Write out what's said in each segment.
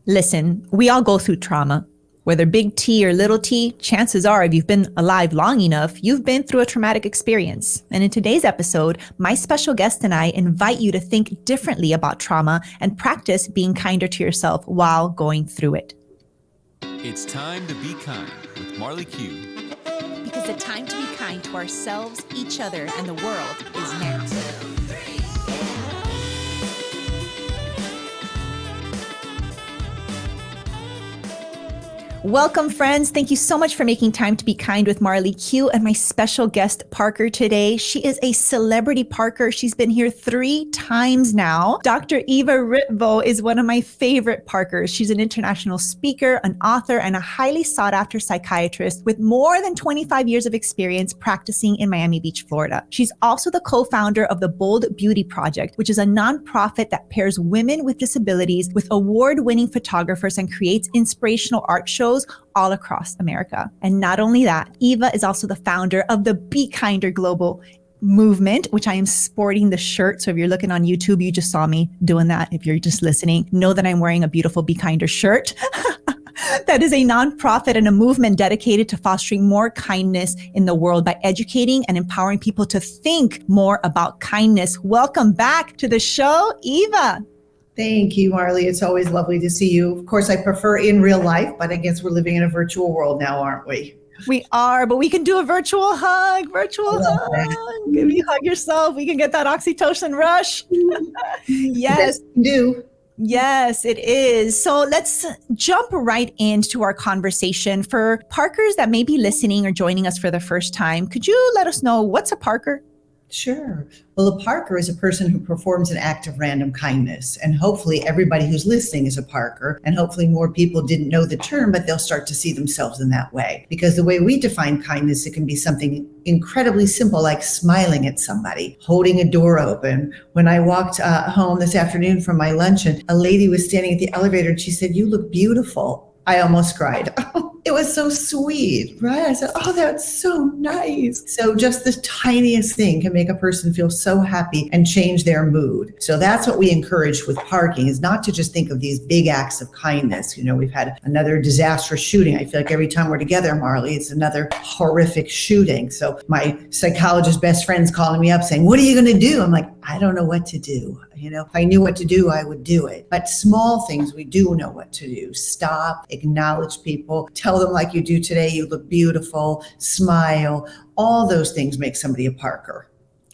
Listen, we all go through trauma. Whether big T or little t, chances are if you've been alive long enough, you've been through a traumatic experience. And in today's episode, my special guest and I invite you to think differently about trauma and practice being kinder to yourself while going through it. It's time to be kind with Marley Q. Because the time to be kind to ourselves, each other, and the world is now. Welcome, friends. Thank you so much for making time to be kind with Marley Q and my special guest, Parker, today. She is a celebrity Parker. She's been here 3 times now. Dr. Eva Ritvo is one of my favorite Parkers. She's an international speaker, an author, and a highly sought after psychiatrist with more than 25 years of experience practicing in Miami Beach, Florida. She's also the co-founder of the Bold Beauty Project, which is a nonprofit that pairs women with disabilities with award-winning photographers and creates inspirational art shows all across America. And not only that, Eva is also the founder of the BeKindr global movement, which I am sporting the shirt. So if you're looking on YouTube, you just saw me doing that. If you're just listening, know that I'm wearing a beautiful BeKindr shirt. That is a nonprofit and a movement dedicated to fostering more kindness in the world by educating and empowering people to think more about kindness. Welcome back to the show, Eva. Thank you, Marley. It's always lovely to see you. Of course, I prefer in real life, but I guess we're living in a virtual world now, aren't we? We are, but we can do a virtual hug. If you hug yourself, we can get that oxytocin rush. Yes. Do. Yes, it is. So let's jump right into our conversation. For Parkers that may be listening or joining us for the first time, could you let us know what's a Parker? Sure. Well, a Parker is a person who performs an act of random kindness. And hopefully everybody who's listening is a Parker. And hopefully more people didn't know the term, but they'll start to see themselves in that way. Because the way we define kindness, it can be something incredibly simple, like smiling at somebody, holding a door open. When I walked home this afternoon from my luncheon, a lady was standing at the elevator and she said, "You look beautiful." I almost cried. It was so sweet, right? I said, "Oh, that's so nice." So just the tiniest thing can make a person feel so happy and change their mood. So that's what we encourage with parking, is not to just think of these big acts of kindness. You know, we've had another disastrous shooting. I feel like every time we're together, Marley, it's another horrific shooting. So my psychologist best friend's calling me up saying, "What are you going to do?" I'm like, "I don't know what to do. You know, if I knew what to do, I would do it." But small things, we do know what to do. Stop, acknowledge people, tell them like you do today, "You look beautiful," smile. All those things make somebody a Parker.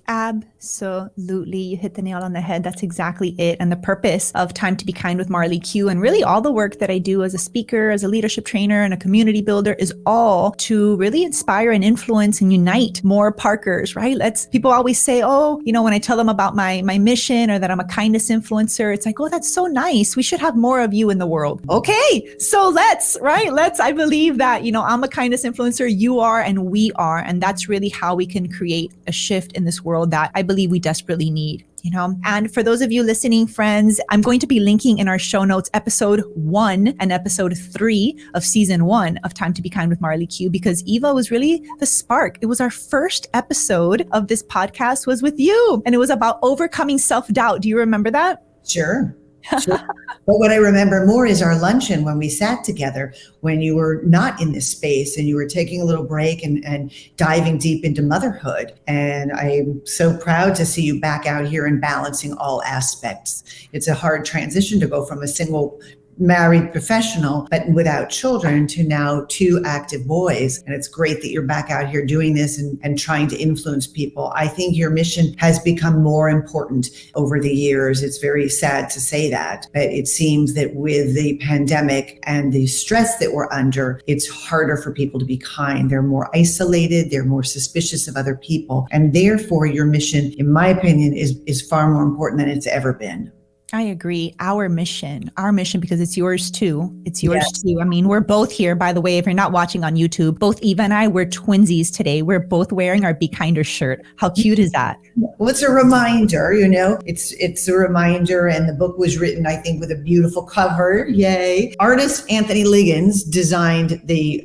Absolutely. You hit the nail on the head. That's exactly it. And the purpose of Time to Be Kind with Marley Q, and really all the work that I do as a speaker, as a leadership trainer, and a community builder, is all to really inspire and influence and unite more Parkers, right? People always say, "Oh, you know, when I tell them about my mission or that I'm a kindness influencer," it's like, "Oh, that's so nice. We should have more of you in the world." Okay. So I believe that, you know, I'm a kindness influencer, you are, and we are. And that's really how we can create a shift in this world that I believe we desperately need. You know, and for those of you listening, friends, I'm going to be linking in our show notes episode 1 and episode 3 of season 1 of Time to Be Kind with Marley Q, because Eva was really the spark. It was our first episode of this podcast was with you, and it was about overcoming self-doubt. Do you remember that? Sure. Sure. But what I remember more is our luncheon when we sat together, when you were not in this space and you were taking a little break and diving deep into motherhood. And I'm so proud to see you back out here and balancing all aspects. It's a hard transition to go from a single married professional, but without children, to now 2 active boys. And it's great that you're back out here doing this and trying to influence people. I think your mission has become more important over the years. It's very sad to say that, but it seems that with the pandemic and the stress that we're under, it's harder for people to be kind. They're more isolated. They're more suspicious of other people. And therefore, your mission, in my opinion, is far more important than it's ever been. I agree. Our mission, because it's yours too. It's yours too. I mean, we're both here, by the way, if you're not watching on YouTube, both Eva and I, we're twinsies today. We're both wearing our BeKindr shirt. How cute is that? Well, it's a reminder, you know, it's a reminder. And the book was written, I think, with a beautiful cover. Yay. Artist Anthony Liggins designed the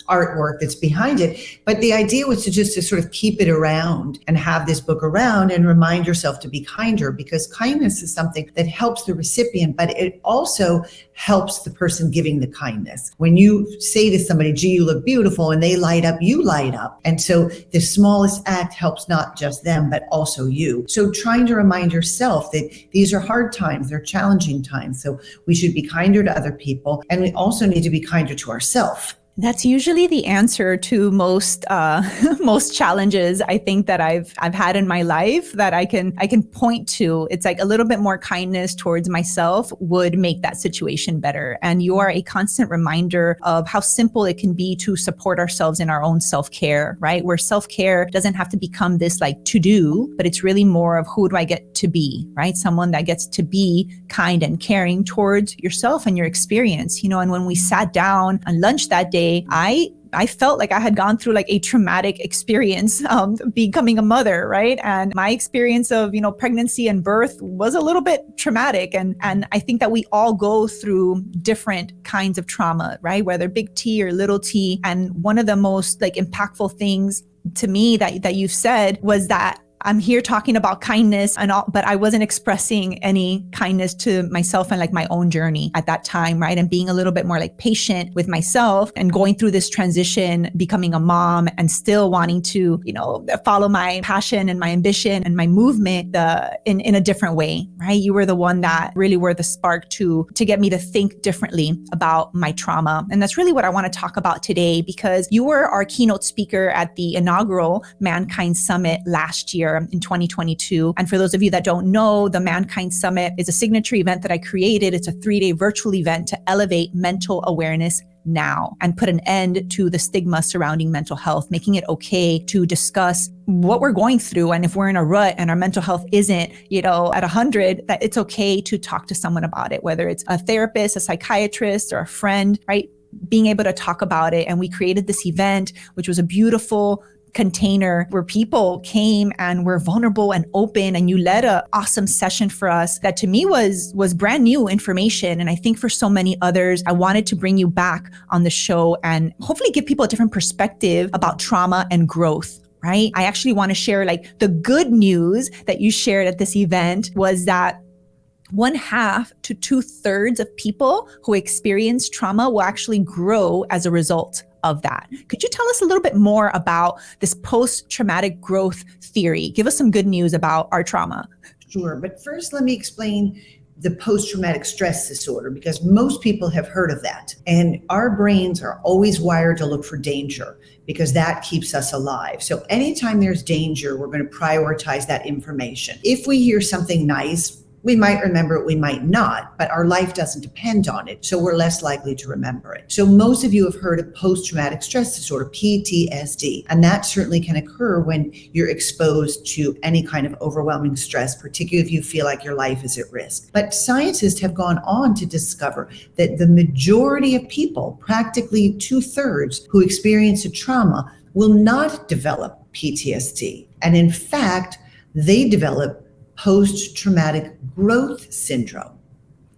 artwork that's behind it. But the idea was to sort of keep it around and have this book around and remind yourself to be kinder, because kindness is something that that helps the recipient, but it also helps the person giving the kindness. When you say to somebody, gee, you look beautiful, and they light up, you light up. And so the smallest act helps not just them, but also you. So trying to remind yourself that these are hard times, they're challenging times. So we should be kinder to other people, and we also need to be kinder to ourselves. That's usually the answer to most most challenges I think that I've had in my life that I can point to. It's like a little bit more kindness towards myself would make that situation better. And you are a constant reminder of how simple it can be to support ourselves in our own self-care, right? Where self-care doesn't have to become this like to-do, but it's really more of who do I get to be, right? Someone that gets to be kind and caring towards yourself and your experience, And when we sat down on lunch that day, I felt like I had gone through like a traumatic experience, becoming a mother, right? And my experience of, pregnancy and birth was a little bit traumatic. And I think that we all go through different kinds of trauma, right? Whether big T or little t. And one of the most like impactful things to me that you've said was that I'm here talking about kindness and all, but I wasn't expressing any kindness to myself and like my own journey at that time, right? And being a little bit more like patient with myself and going through this transition, becoming a mom and still wanting to, follow my passion and my ambition and my movement in a different way, right? You were the one that really were the spark to get me to think differently about my trauma. And that's really what I want to talk about today, because you were our keynote speaker at the inaugural Mankind Summit last year in 2022. And for those of you that don't know, the Mankind Summit is a signature event that I created. It's a 3-day virtual event to elevate mental awareness now and put an end to the stigma surrounding mental health, making it okay to discuss what we're going through. And if we're in a rut and our mental health isn't, at 100, that it's okay to talk to someone about it, whether it's a therapist, a psychiatrist, or a friend, right? Being able to talk about it. And we created this event, which was a beautiful container where people came and were vulnerable and open, and you led an awesome session for us that to me was brand new information. And I think for so many others, I wanted to bring you back on the show and hopefully give people a different perspective about trauma and growth. Right? I actually want to share like the good news that you shared at this event was that 1/2 to 2/3 of people who experience trauma will actually grow as a result of that. Could you tell us a little bit more about this post-traumatic growth theory? Give us some good news about our trauma. Sure, but first let me explain the post-traumatic stress disorder, because most people have heard of that. And our brains are always wired to look for danger because that keeps us alive. So anytime there's danger, we're going to prioritize that information. If we hear something nice, we might remember it, we might not, but our life doesn't depend on it, so we're less likely to remember it. So most of you have heard of post-traumatic stress disorder, PTSD, and that certainly can occur when you're exposed to any kind of overwhelming stress, particularly if you feel like your life is at risk. But scientists have gone on to discover that the majority of people, practically 2/3 who experience a trauma, will not develop PTSD. And in fact, they develop post-traumatic growth syndrome.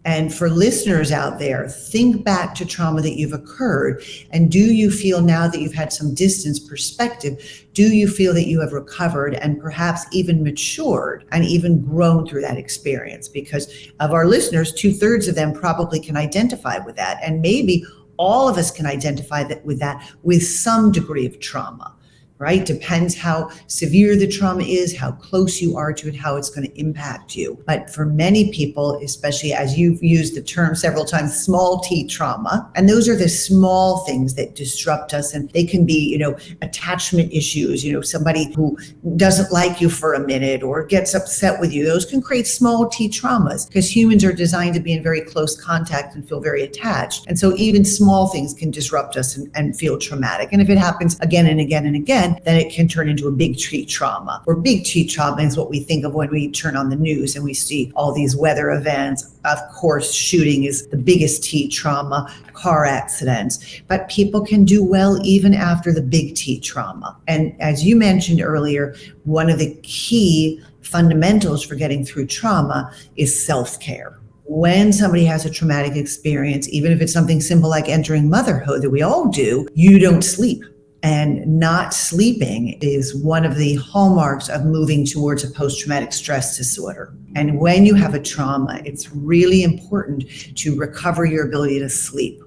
And for listeners out there, think back to trauma that you've occurred. And do you feel now that you've had some distance perspective, do you feel that you have recovered and perhaps even matured and even grown through that experience? Because of our listeners, 2/3 of them probably can identify with that. And maybe all of us can identify with that with some degree of trauma. Right? Depends how severe the trauma is, how close you are to it, how it's going to impact you. But for many people, especially as you've used the term several times, small t trauma, and those are the small things that disrupt us. And they can be, attachment issues, somebody who doesn't like you for a minute or gets upset with you. Those can create small t traumas because humans are designed to be in very close contact and feel very attached. And so even small things can disrupt us and feel traumatic. And if it happens again and again and again, then it can turn into a big T trauma. Or big T trauma is what we think of when we turn on the news and we see all these weather events. Of course, shooting is the biggest T trauma, car accidents, but people can do well even after the big T trauma. And as you mentioned earlier, one of the key fundamentals for getting through trauma is self-care. When somebody has a traumatic experience, even if it's something simple like entering motherhood that we all do, you don't sleep. And not sleeping is one of the hallmarks of moving towards a post-traumatic stress disorder. And when you have a trauma, it's really important to recover your ability to sleep.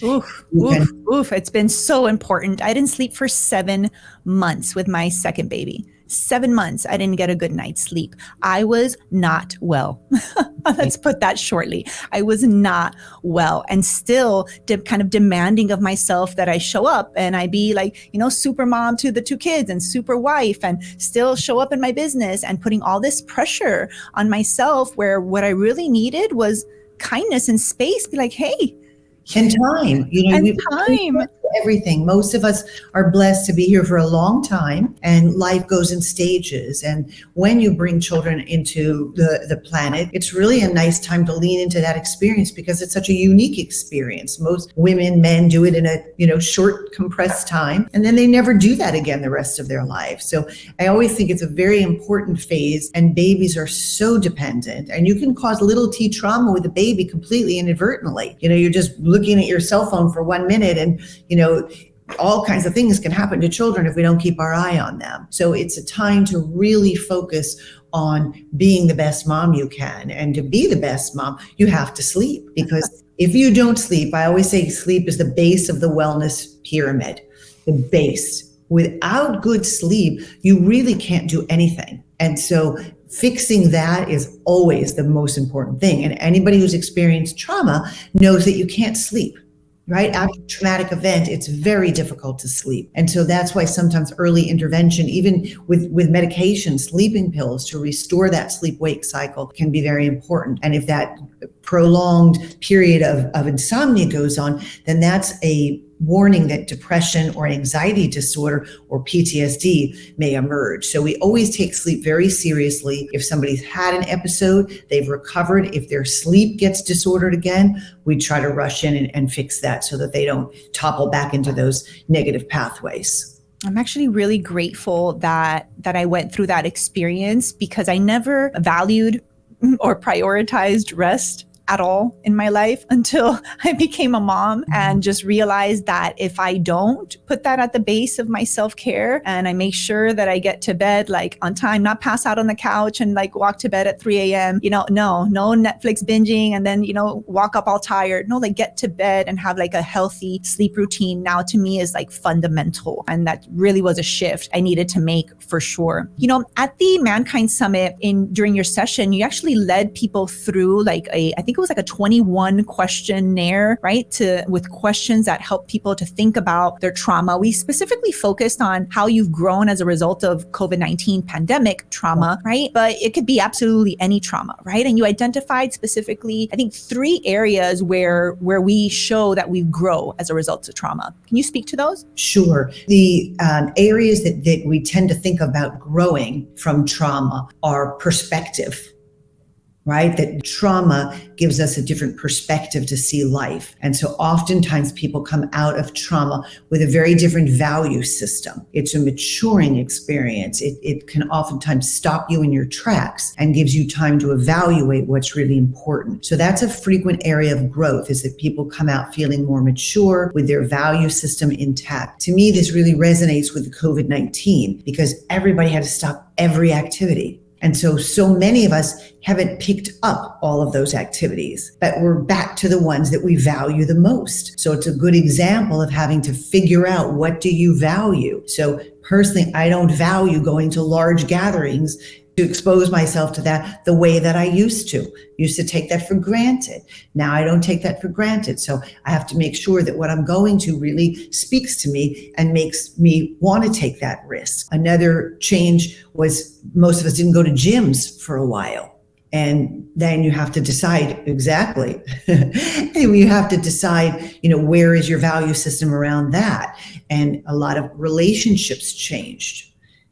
Oof. It's been so important. I didn't sleep for 7 months with my second baby. 7 months, I didn't get a good night's sleep. I was not well. Let's put that shortly. I was not well, and still kind of demanding of myself that I show up and I be like, super mom to the 2 kids and super wife, and still show up in my business, and putting all this pressure on myself where what I really needed was kindness and space. Be like, hey, and time, time. Everything. Most of us are blessed to be here for a long time, and life goes in stages. And when you bring children into the planet, it's really a nice time to lean into that experience, because it's such a unique experience. Most women, men do it in a short, compressed time, and then they never do that again the rest of their life. So I always think it's a very important phase, and babies are so dependent, and you can cause little T trauma with a baby completely inadvertently. You're just looking at your cell phone for 1 minute, and all kinds of things can happen to children if we don't keep our eye on them. So it's a time to really focus on being the best mom you can. And to be the best mom, you have to sleep, because if you don't sleep, I always say sleep is the base of the wellness pyramid, the base. Without good sleep, you really can't do anything. And so fixing that is always the most important thing. And anybody who's experienced trauma knows that you can't sleep. Right? After a traumatic event, it's very difficult to sleep. And so that's why sometimes early intervention, even with medication, sleeping pills to restore that sleep-wake cycle can be very important. And if that prolonged period of insomnia goes on, then that's a warning that depression or anxiety disorder or PTSD may emerge. So we always take sleep very seriously. If somebody's had an episode, they've recovered. If their sleep gets disordered again, we try to rush in and fix that so that they don't topple back into those negative pathways. I'm actually really grateful that I went through that experience, because I never valued or prioritized rest at all in my life until I became a mom, and just realized that if I don't put that at the base of my self-care, and I make sure that I get to bed on time, not pass out on the couch and walk to bed at 3 a.m., no Netflix binging and then, walk up all tired. No, get to bed and have a healthy sleep routine now to me is fundamental. And that really was a shift I needed to make for sure. At the Mankind Summit during your session, you actually led people through I think it was a 21 questionnaire, right? With questions that help people to think about their trauma. We specifically focused on how you've grown as a result of COVID-19 pandemic trauma, right? But it could be absolutely any trauma, right? And you identified specifically, I think, 3 areas where we show that we grow as a result of trauma. Can you speak to those? Sure. The areas that we tend to think about growing from trauma are perspective. Right? That trauma gives us a different perspective to see life. And so oftentimes people come out of trauma with a very different value system. It's a maturing experience. It can oftentimes stop you in your tracks and gives you time to evaluate what's really important. So that's a frequent area of growth, is that people come out feeling more mature with their value system intact. To me, this really resonates with COVID-19, because everybody had to stop every activity. And so many of us haven't picked up all of those activities, but we're back to the ones that we value the most. So it's a good example of having to figure out, what do you value? So personally, I don't value going to large gatherings to expose myself to that the way that I used to take that for granted. Now I don't take that for granted. So I have to make sure that what I'm going to really speaks to me and makes me want to take that risk. Another change was most of us didn't go to gyms for a while. And then you have to decide exactly. You have to decide, where is your value system around that? And a lot of relationships changed.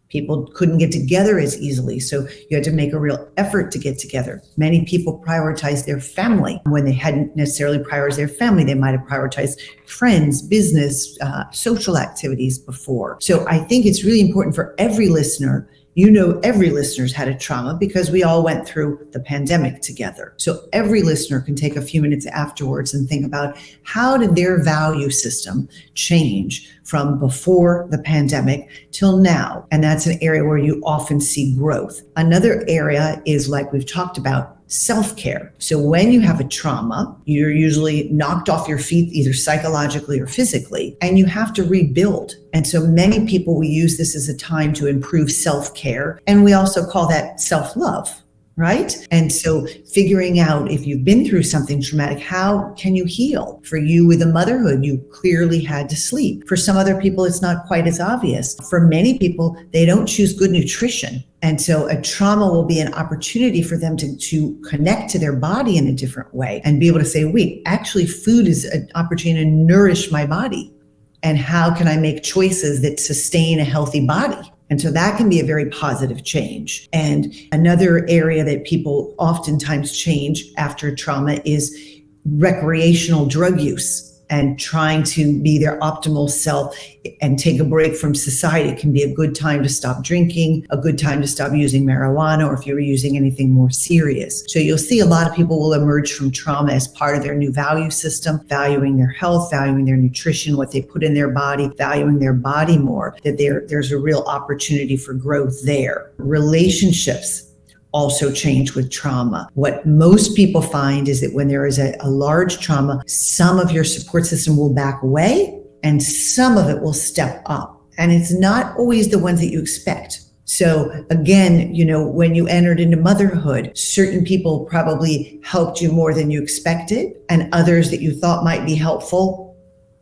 People couldn't get together as easily, so you had to make a real effort to get together. Many people prioritized their family when they hadn't necessarily prioritized their family. They might have prioritized friends, business, social activities before. So I think it's really important for every listener, You know, every listener's had a trauma because we all went through the pandemic together. So every listener can take a few minutes afterwards and think about how did their value system change from before the pandemic till now. And that's an area where you often see growth. Another area is, like we've talked about, self-care. So when you have a trauma, you're usually knocked off your feet, either psychologically or physically, and you have to rebuild. And so many people, we use this as a time to improve self-care. And we also call that self-love, right? And so figuring out, if you've been through something traumatic, how can you heal? For you with a motherhood, you clearly had to sleep. For some other people, it's not quite as obvious. For many people, they don't choose good nutrition. And so a trauma will be an opportunity for them to connect to their body in a different way and be able to say, wait, actually food is an opportunity to nourish my body. And how can I make choices that sustain a healthy body? And so that can be a very positive change. And another area that people oftentimes change after trauma is recreational drug use. And trying to be their optimal self and take a break from society. It can be a good time to stop drinking, a good time to stop using marijuana, or if you were using anything more serious. So you'll see a lot of people will emerge from trauma as part of their new value system, valuing their health, valuing their nutrition, what they put in their body, valuing their body more, that there's a real opportunity for growth there. Relationships also change with trauma. What most people find is that when there is a large trauma, some of your support system will back away and some of it will step up. And it's not always the ones that you expect. So again, you know, when you entered into motherhood, certain people probably helped you more than you expected, and others that you thought might be helpful,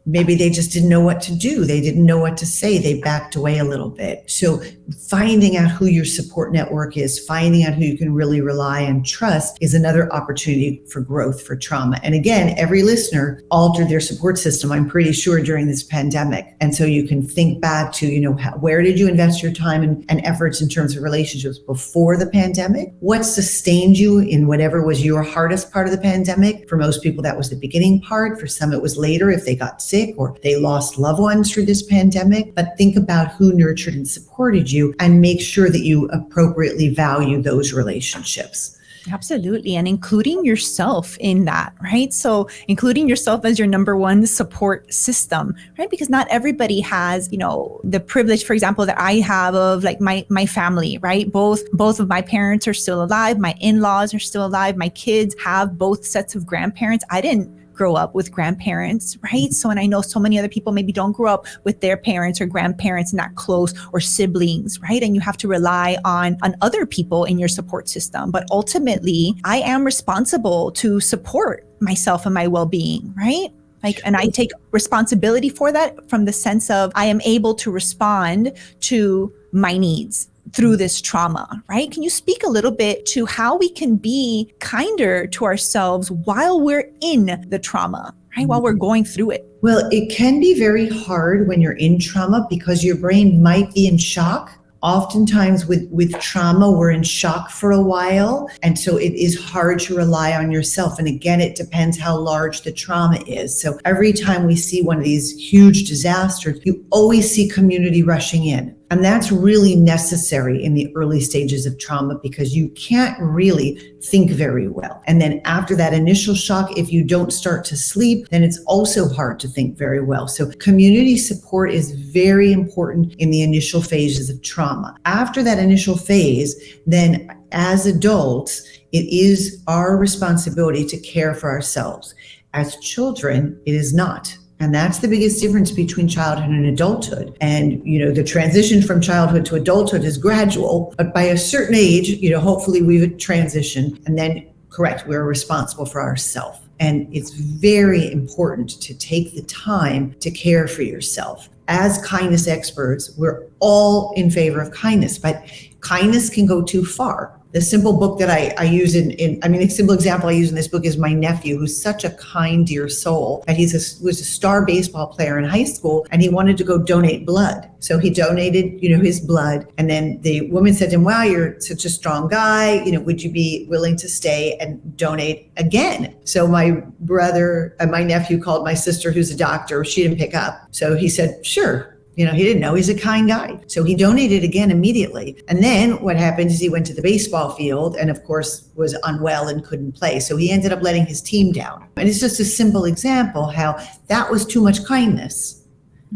maybe they just didn't know what to do. They didn't know what to say. They backed away a little bit. So finding out who your support network is, finding out who you can really rely and trust is another opportunity for growth for trauma. And again, every listener altered their support system, I'm pretty sure, during this pandemic. And so you can think back to, you know, where did you invest your time and efforts in terms of relationships before the pandemic? What sustained you in whatever was your hardest part of the pandemic? For most people, that was the beginning part. For some, it was later if they got sick or they lost loved ones through this pandemic. But think about who nurtured and supported you and make sure that you appropriately value those relationships. Absolutely. And including yourself in that, right? So including yourself as your number one support system, right? Because not everybody has, you know, the privilege, for example, that I have of like my family, right? Both of my parents are still alive. My in-laws are still alive. My kids have both sets of grandparents. I didn't grow up with grandparents, right? So, and I know so many other people maybe don't grow up with their parents or grandparents not close, or siblings, right? And you have to rely on other people in your support system. But ultimately, I am responsible to support myself and my well-being, right? Like, and I take responsibility for that from the sense of I am able to respond to my needs through this trauma, right? Can you speak a little bit to how we can be kinder to ourselves while we're in the trauma, right? While we're going through it? Well, it can be very hard when you're in trauma because your brain might be in shock. Oftentimes with trauma, we're in shock for a while. And so it is hard to rely on yourself. And again, it depends how large the trauma is. So every time we see one of these huge disasters, you always see community rushing in. And that's really necessary in the early stages of trauma because you can't really think very well. And then after that initial shock, if you don't start to sleep, then it's also hard to think very well. So community support is very important in the initial phases of trauma. After that initial phase, then as adults, it is our responsibility to care for ourselves. As children, it is not. And that's the biggest difference between childhood and adulthood. And, you know, the transition from childhood to adulthood is gradual, but by a certain age, you know, hopefully we've transitioned and then, correct, we're responsible for ourselves. And it's very important to take the time to care for yourself. As kindness experts, we're all in favor of kindness, but kindness can go too far. The simple book that I use the simple example I use in this book is my nephew, who's such a kind, dear soul. And was a star baseball player in high school, and he wanted to go donate blood. So he donated, you know, his blood. And then the woman said to him, wow, you're such a strong guy. You know, would you be willing to stay and donate again? So my brother and my nephew called my sister, who's a doctor. She didn't pick up. So he said, sure. He didn't know he's a kind guy. So he donated again immediately. And then what happened is he went to the baseball field and of course was unwell and couldn't play. So he ended up letting his team down. And it's just a simple example how that was too much kindness.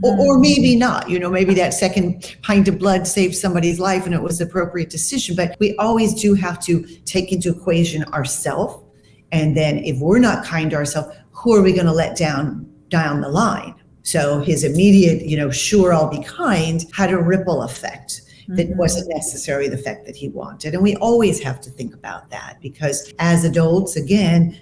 Or maybe not, maybe that second pint of blood saved somebody's life and it was the appropriate decision. But we always do have to take into equation ourselves. And then if we're not kind to ourselves, who are we going to let down the line? So his immediate, sure, I'll be kind, had a ripple effect that wasn't necessarily the effect that he wanted. And we always have to think about that because as adults, again,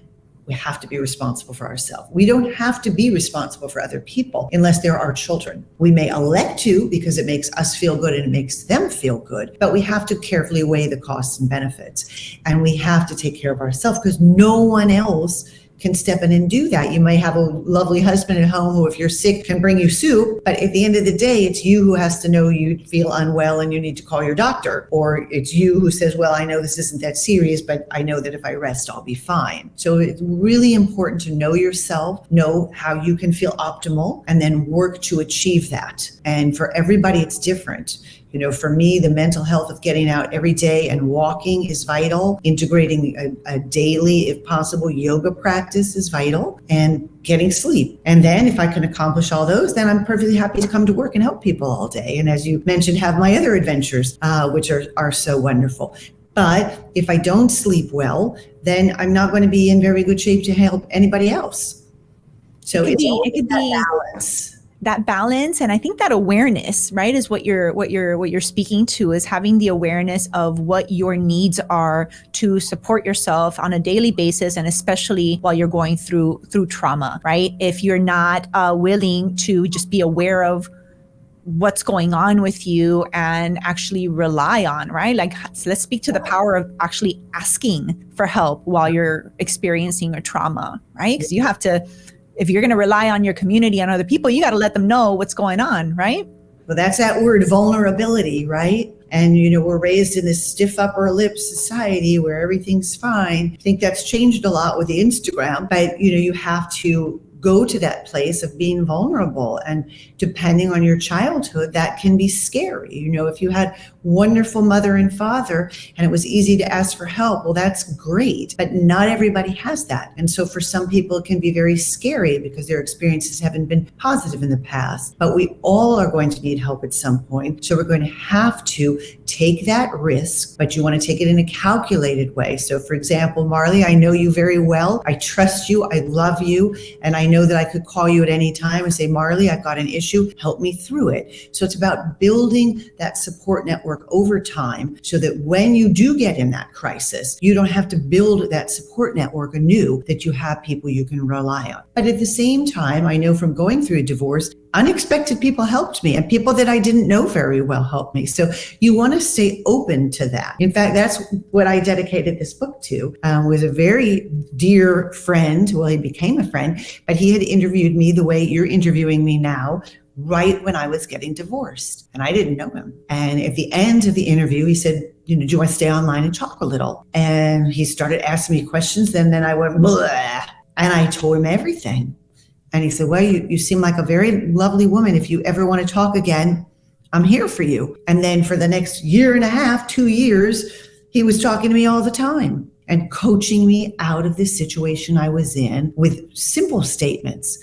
we have to be responsible for ourselves. We don't have to be responsible for other people unless they're our children. We may elect to because it makes us feel good and it makes them feel good, but we have to carefully weigh the costs and benefits. And we have to take care of ourselves because no one else can step in and do that. You may have a lovely husband at home who, if you're sick, can bring you soup, but at the end of the day, it's you who has to know you feel unwell and you need to call your doctor. Or it's you who says, well, I know this isn't that serious, but I know that if I rest, I'll be fine. So it's really important to know yourself, know how you can feel optimal, and then work to achieve that. And for everybody, it's different. For me, the mental health of getting out every day and walking is vital. Integrating a daily, if possible, yoga practice is vital, and getting sleep. And then if I can accomplish all those, then I'm perfectly happy to come to work and help people all day. And as you mentioned, have my other adventures, which are so wonderful. But if I don't sleep well, then I'm not going to be in very good shape to help anybody else. So it could be balance. That balance, and I think that awareness, right, is what you're speaking to, is having the awareness of what your needs are to support yourself on a daily basis, and especially while you're going through trauma, right? If you're not willing to just be aware of what's going on with you and actually rely on, right? Like, let's speak to the power of actually asking for help while you're experiencing a trauma, right? Because you have to. If you're going to rely on your community and other people, you got to let them know what's going on, right? Well, that's that word, vulnerability, right? And, we're raised in this stiff upper lip society where everything's fine. I think that's changed a lot with the Instagram, but, you have to go to that place of being vulnerable. And depending on your childhood, that can be scary. If you had wonderful mother and father and it was easy to ask for help, well, that's great, but not everybody has that. And so for some people, it can be very scary because their experiences haven't been positive in the past, but we all are going to need help at some point. So we're going to have to take that risk, but you want to take it in a calculated way. So for example, Marley, I know you very well. I trust you. I love you. And I know that I could call you at any time and say, Marley, I've got an issue. Help me through it. So it's about building that support network over time so that when you do get in that crisis, you don't have to build that support network anew, that you have people you can rely on. But at the same time, I know from going through a divorce, unexpected people helped me, and people that I didn't know very well helped me. So you want to stay open to that. In fact, that's what I dedicated this book to. Was a very dear friend. Well, he became a friend, but he had interviewed me the way you're interviewing me now, right when I was getting divorced. And I didn't know him. And at the end of the interview, he said, do you want to stay online and talk a little? And he started asking me questions. Then I went, blah, and I told him everything. And he said, well, you seem like a very lovely woman. If you ever want to talk again, I'm here for you. And then for the next year and a half, 2 years, he was talking to me all the time and coaching me out of this situation I was in with simple statements,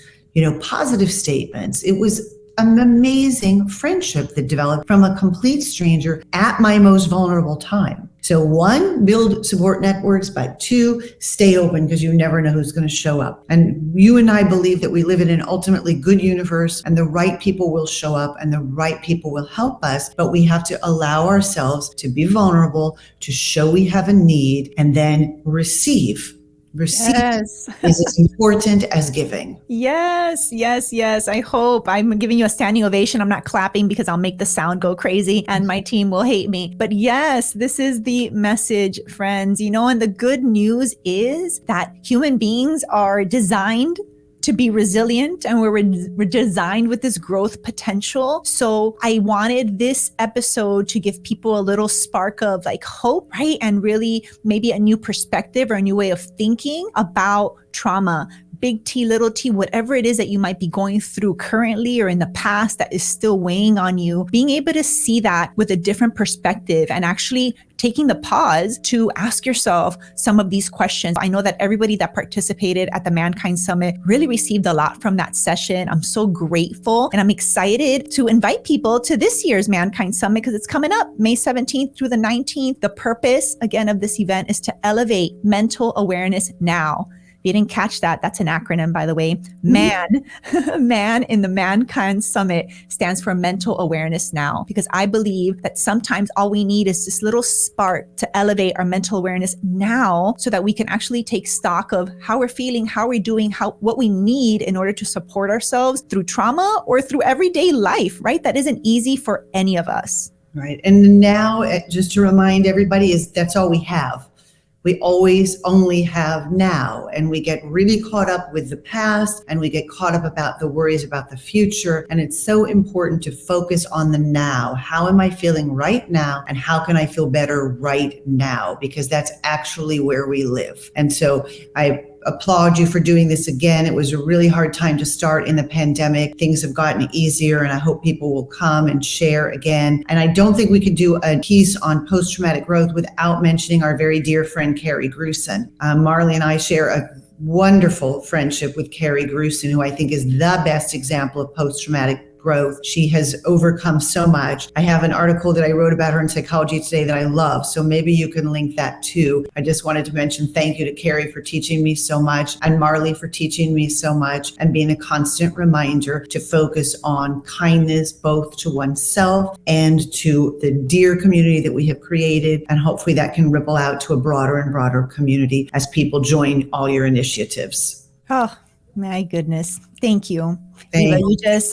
positive statements. It was an amazing friendship that developed from a complete stranger at my most vulnerable time. So 1, build support networks, but 2, stay open because you never know who's going to show up. And you and I believe that we live in an ultimately good universe and the right people will show up and the right people will help us, but we have to allow ourselves to be vulnerable, to show we have a need, and then receive. Yes. Is as important as giving. Yes. I hope. I'm giving you a standing ovation. I'm not clapping because I'll make the sound go crazy and my team will hate me. But yes, this is the message, friends. And the good news is that human beings are designed to be resilient, and we're designed with this growth potential. So I wanted this episode to give people a little spark of hope, right? And really maybe a new perspective or a new way of thinking about trauma, big T, little t, whatever it is that you might be going through currently or in the past that is still weighing on you, being able to see that with a different perspective and actually taking the pause to ask yourself some of these questions. I know that everybody that participated at the Mankind Summit really received a lot from that session. I'm so grateful, and I'm excited to invite people to this year's Mankind Summit because it's coming up May 17th through the 19th. The purpose, again, of this event is to elevate mental awareness now. If you didn't catch that, that's an acronym, by the way. MAN in the Mankind Summit stands for mental awareness now, because I believe that sometimes all we need is this little spark to elevate our mental awareness now so that we can actually take stock of how we're feeling, how we're doing, what we need in order to support ourselves through trauma or through everyday life, right? That isn't easy for any of us. Right. And now, just to remind everybody, is that's all we have. We always only have now, and we get really caught up with the past, and we get caught up about the worries about the future. And it's so important to focus on the now. How am I feeling right now? And how can I feel better right now? Because that's actually where we live. And so I applaud you for doing this again. It was a really hard time to start in the pandemic. Things have gotten easier, and I hope people will come and share again. And I don't think we could do a piece on post-traumatic growth without mentioning our very dear friend, Carrie Grusin. Marley and I share a wonderful friendship with Carrie Grusin, who I think is the best example of post-traumatic growth. She has overcome so much. I have an article that I wrote about her in Psychology Today that I love, so maybe you can link that too. I just wanted to mention thank you to Carrie for teaching me so much, and Marley for teaching me so much, and being a constant reminder to focus on kindness, both to oneself and to the dear community that we have created. And hopefully that can ripple out to a broader and broader community as people join all your initiatives. Oh, my goodness. Thank you. Eva,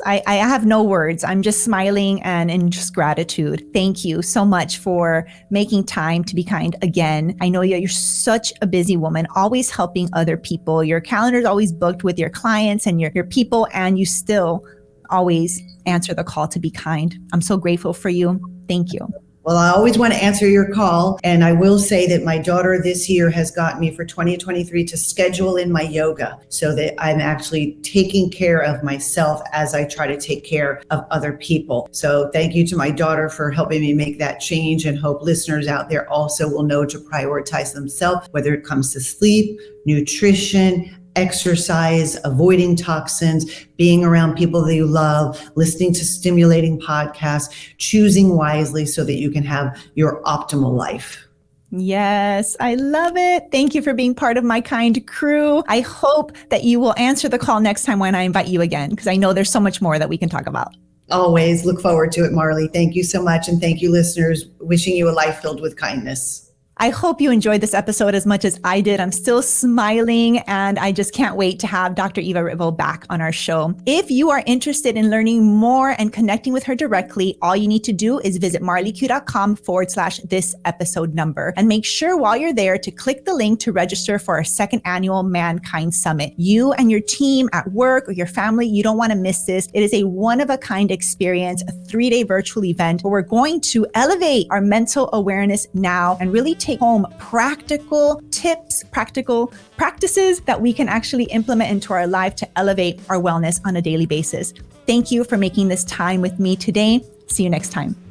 I have no words. I'm just smiling and in just gratitude. Thank you so much for making time to be kind again. I know you're such a busy woman, always helping other people. Your calendar is always booked with your clients and your people, and you still always answer the call to be kind. I'm so grateful for you. Thank you. Well, I always want to answer your call. And I will say that my daughter this year has gotten me for 2023 to schedule in my yoga so that I'm actually taking care of myself as I try to take care of other people. So thank you to my daughter for helping me make that change, and hope listeners out there also will know to prioritize themselves, whether it comes to sleep, nutrition, exercise, avoiding toxins, being around people that you love, listening to stimulating podcasts, choosing wisely so that you can have your optimal life. Yes, I love it. Thank you for being part of my kind crew. I hope that you will answer the call next time when I invite you again, because I know there's so much more that we can talk about. Always look forward to it, Marley. Thank you so much. And thank you, listeners. Wishing you a life filled with kindness. I hope you enjoyed this episode as much as I did. I'm still smiling, and I just can't wait to have Dr. Eva Ritvo back on our show. If you are interested in learning more and connecting with her directly, all you need to do is visit marleyq.com/this episode number. And make sure while you're there to click the link to register for our second annual Mankind Summit. You and your team at work or your family, you don't want to miss this. It is a one-of-a-kind experience, a 3-day virtual event where we're going to elevate our mental awareness now and really take home practical tips, practical practices that we can actually implement into our life to elevate our wellness on a daily basis. Thank you for making this time with me today. See you next time.